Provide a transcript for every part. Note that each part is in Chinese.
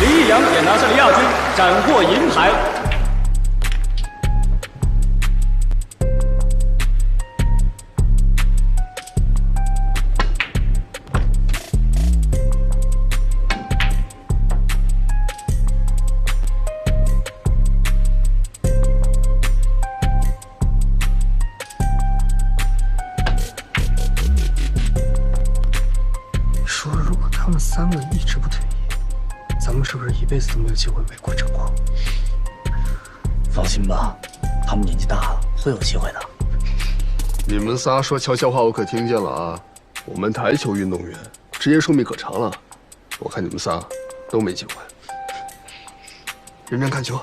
李易阳也拿下了亚军，斩获银牌。 他们3个一直不退役，咱们是不是一辈子都没有机会为国争光？放心吧，他们年纪大了，会有机会的。你们仨说悄悄话，我可听见了啊！我们台球运动员职业寿命可长了，我看你们仨都没机会。认真看球。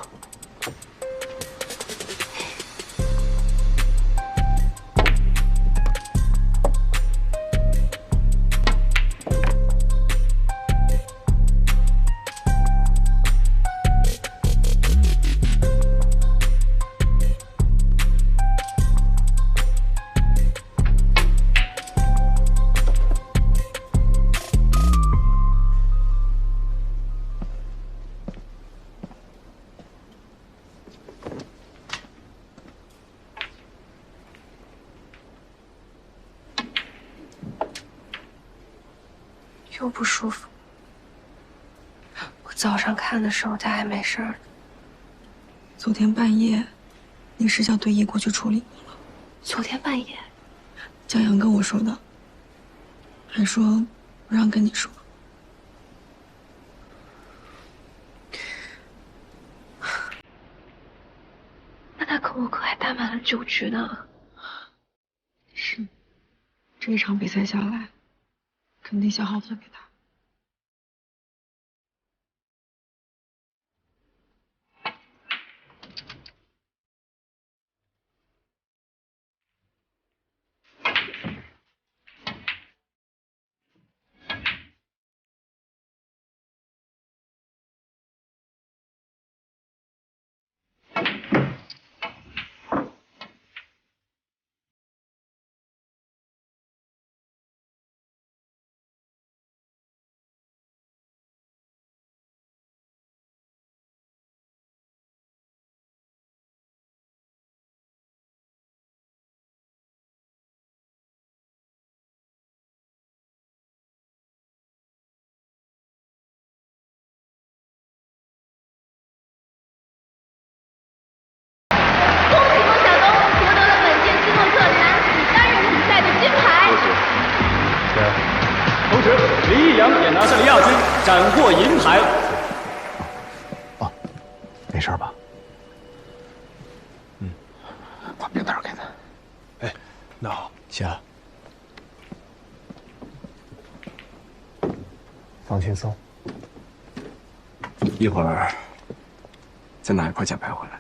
又不舒服。我早上看的时候他还没事儿呢。昨天半夜，那事叫队医过去处理过了。昨天半夜，江阳跟我说的，还说不让跟你说。那他可我可还打满了9局呢。是，这一场比赛下来。 肯定消耗分给他。同时，李易阳也拿下了亚军，斩获银牌。哦，没事吧？把冰袋给他。哎，那好，行。放轻松，一会儿再拿1块奖牌回来。